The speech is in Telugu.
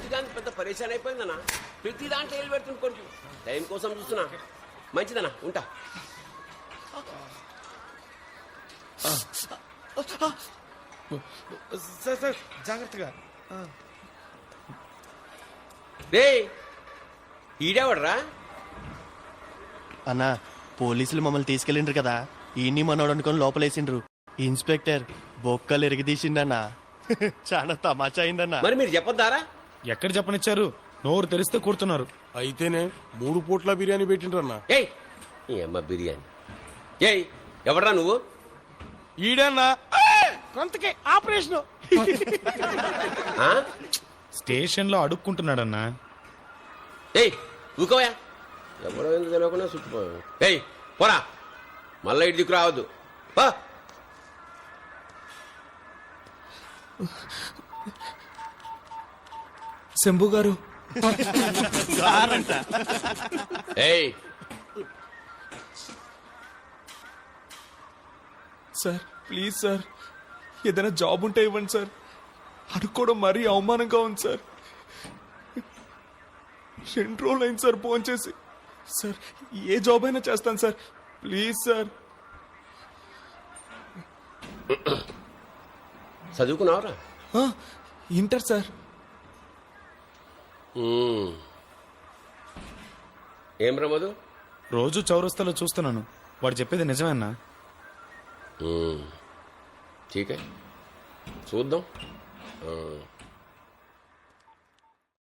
బుద్ధిగాని పెద్ద పరేషాన్ అయిపోయిందన్నా. ప్రతి దాంట్లో ఏళ్ళు పెడుతుంది కొడుకు. టైం కోసం చూస్తున్నా. మంచిదన్నా, ఉంటా. సార్ సార్ జాగ్రత్తగా. రే ఈడేవాడ్రా? అన్నా పోలీసులు మమ్మల్ని తీసుకెళ్ళిండ్రు కదా, ఈయన్ని మనోడు అనుకొని లోపలేసిండ్రు. ఇన్స్పెక్టర్ బొక్కలు ఎరిగితీసిండన్నా. చాలా తమాషా అయిందన్నా. మరి మీరు చెప్పొద్దారా? ఎక్కడ చెప్పనిచ్చారు? నోరు తెరిస్తే కూర్చున్నారు. అయితేనే 3 పూట్ల బిర్యానీ పెట్టిండ్రన్నా. ఏయ్ ఈ అమ్మ బిర్యానీ. ఏయ్ ఎవడ్రా నువ్వు? ఈడన్నా కొంతకే ఆపరేషన్. ఆ? స్టేషన్ లో అడుక్కుంటున్నాడన్నా. ఏయ్ ఊకోయా, ఎవడో ఎందుకు తెలియకుండా చుట్టుపోయాడు. ఏయ్ పోరా, మళ్ళా ఇటు దిక్కు రావద్దు. శంభు గారు. ఏయ్ సార్ ప్లీజ్ సార్, ఏదైనా జాబ్ ఉంటే ఇవ్వండి సార్. అడుక్కోవడం మరీ అవమానంగా ఉంది సార్. 2 రోజులు అయింది సార్ ఫోన్ చేసి. సార్ ఏ జాబ్ అయినా చేస్తాను సార్, ప్లీజ్ సార్. చదువుకున్నావురా? Inter sir. ఏం రమదు? రోజు చౌరస్తాలో చూస్తున్నాను. వాడు చెప్పేది నిజమేనా? ठीक है చూద్దాం.